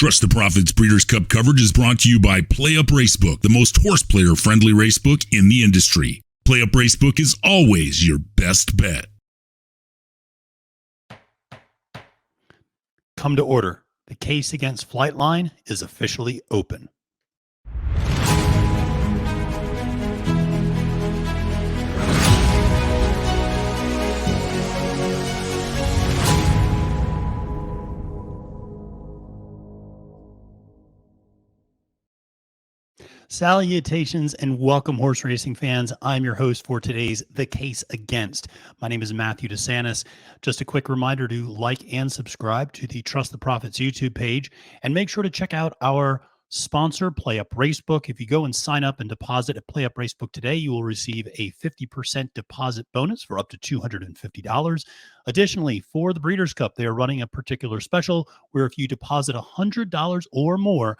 Trust the Profits Breeders' Cup coverage is brought to you by PlayUp Racebook, the most horse player-friendly racebook in the industry. PlayUp Racebook is always your best bet. Come to order. The case against Flightline is officially open. Salutations and welcome, horse racing fans. I'm your host for today's The Case Against. My name is Matthew DeSantis. Just a quick reminder to like and subscribe to the Trust the Profits YouTube page, and make sure to check out our sponsor, PlayUp Racebook. If you go and sign up and deposit at PlayUp Racebook today, you will receive a 50% deposit bonus for up to $250. Additionally, for the Breeders' Cup, they are running a particular special where if you deposit $100 or more,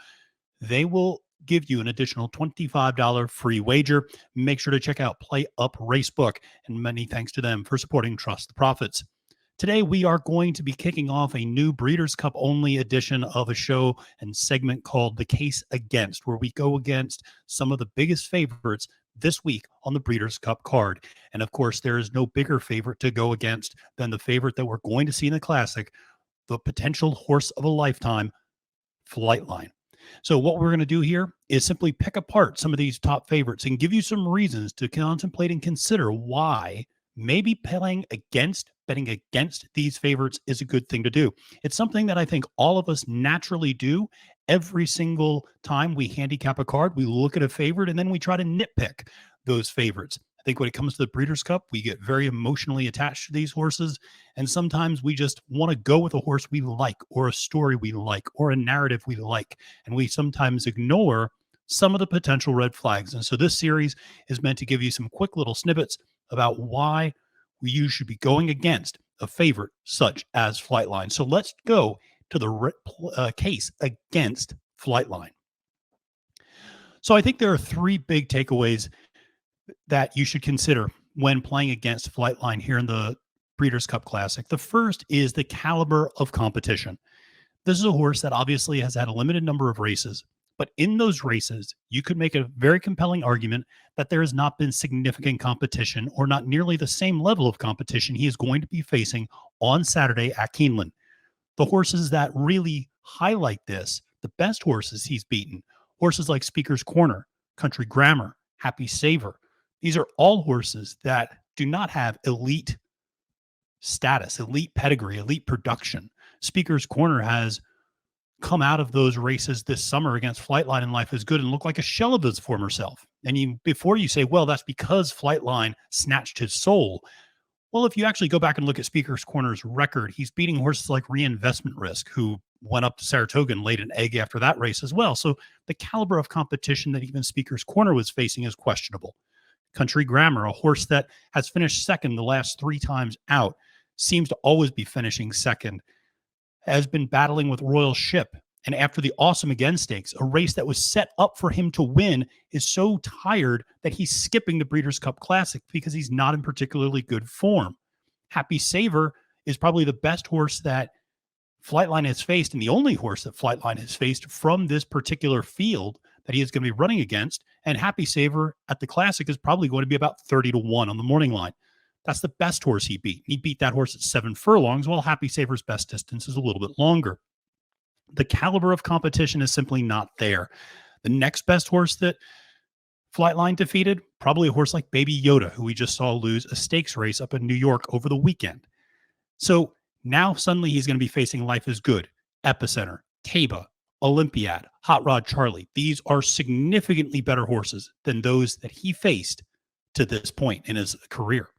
they will give you an additional $25 free wager. Make sure to check out PlayUp Racebook, and many thanks to them for supporting Trust the Profits. Today, we are going to be kicking off a new Breeders' Cup only edition of a show and segment called The Case Against, where we go against some of the biggest favorites this week on the Breeders' Cup card. And of course, there is no bigger favorite to go against than the favorite that we're going to see in the Classic, the potential horse of a lifetime, Flightline. So what we're going to do here is simply pick apart some of these top favorites and give you some reasons to contemplate and consider why maybe betting against these favorites is a good thing to do. It's something that I think all of us naturally do every single time we handicap a card. We look at a favorite and then we try to nitpick those favorites. I think when it comes to the Breeders' Cup, we get very emotionally attached to these horses, and sometimes we just want to go with a horse we like, or a story we like, or a narrative we like, and we sometimes ignore some of the potential red flags. And so this series is meant to give you some quick little snippets about why you should be going against a favorite such as Flightline. So let's go to the case against Flightline. So I think there are three big takeaways that you should consider when playing against Flightline here in the Breeders' Cup Classic. The first is the caliber of competition. This is a horse that obviously has had a limited number of races, but in those races, you could make a very compelling argument that there has not been significant competition, or not nearly the same level of competition he is going to be facing on Saturday at Keeneland. The horses that really highlight this, the best horses he's beaten, horses like Speaker's Corner, Country Grammar, Happy Saver. These are all horses that do not have elite status, elite pedigree, elite production. Speaker's Corner has come out of those races this summer against Flightline and Life is Good and looked like a shell of his former self. And before you say, well, that's because Flightline snatched his soul. Well, if you actually go back and look at Speaker's Corner's record, he's beating horses like Reinvestment Risk, who went up to Saratoga and laid an egg after that race as well. So the caliber of competition that even Speaker's Corner was facing is questionable. Country Grammar, a horse that has finished second the last 3 times out, seems to always be finishing second, has been battling with Royal Ship. And after the Awesome Again Stakes, a race that was set up for him to win, is so tired that he's skipping the Breeders' Cup Classic because he's not in particularly good form. Happy Saver is probably the best horse that Flightline has faced, and the only horse that Flightline has faced from this particular field that he is going to be running against. And Happy Saver at the Classic is probably going to be about 30-1 on the morning line. That's the best horse he beat. He beat that horse at 7 furlongs, while Happy Saver's best distance is a little bit longer. The caliber of competition is simply not there. The next best horse that Flightline defeated, probably a horse like Baby Yoda, who we just saw lose a stakes race up in New York over the weekend. So now suddenly he's going to be facing Life is Good, Epicenter, Taba, Olympiad, Hot Rod Charlie. These are significantly better horses than those that he faced to this point in his career.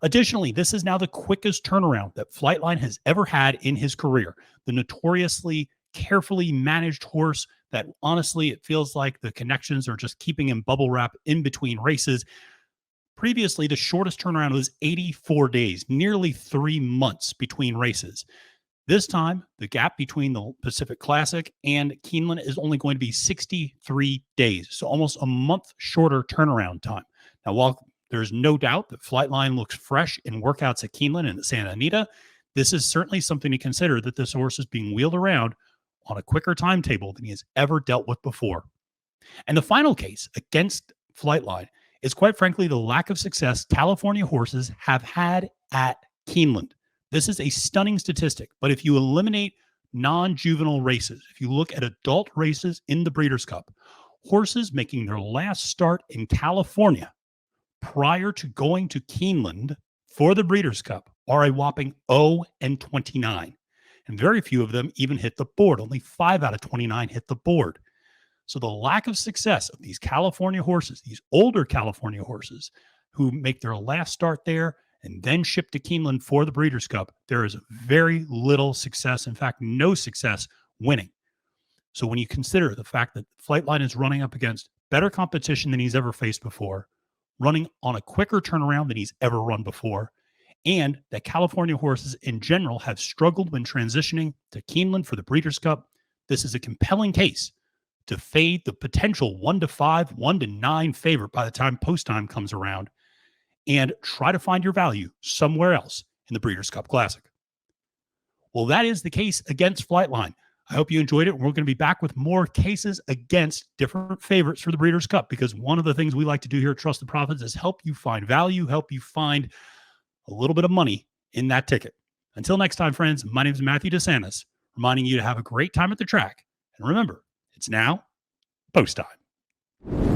Additionally, this is now the quickest turnaround that Flightline has ever had in his career. The notoriously carefully managed horse that honestly, it feels like the connections are just keeping him bubble wrap in between races. Previously, the shortest turnaround was 84 days, nearly 3 months between races. This time, the gap between the Pacific Classic and Keeneland is only going to be 63 days, so almost a month shorter turnaround time. Now, while there's no doubt that Flightline looks fresh in workouts at Keeneland and at Santa Anita, this is certainly something to consider, that this horse is being wheeled around on a quicker timetable than he has ever dealt with before. And the final case against Flightline is, quite frankly, the lack of success California horses have had at Keeneland. This is a stunning statistic, but if you eliminate non-juvenile races, if you look at adult races in the Breeders' Cup, horses making their last start in California prior to going to Keeneland for the Breeders' Cup are a whopping 0-29. And very few of them even hit the board. Only 5 out of 29 hit the board. So the lack of success of these California horses, these older California horses who make their last start there and then ship to Keeneland for the Breeders' Cup, there is very little success. In fact, no success winning. So when you consider the fact that Flightline is running up against better competition than he's ever faced before, running on a quicker turnaround than he's ever run before, and that California horses in general have struggled when transitioning to Keeneland for the Breeders' Cup, this is a compelling case to fade the potential 1-5, 1-9 favorite by the time post time comes around and try to find your value somewhere else in the Breeders' Cup Classic. Well, that is the case against Flightline. I hope you enjoyed it. We're going to be back with more cases against different favorites for the Breeders' Cup, because one of the things we like to do here at Trust the Profits is help you find value, help you find a little bit of money in that ticket. Until next time, friends, my name is Matthew DeSantis, reminding you to have a great time at the track. And remember, it's now post time.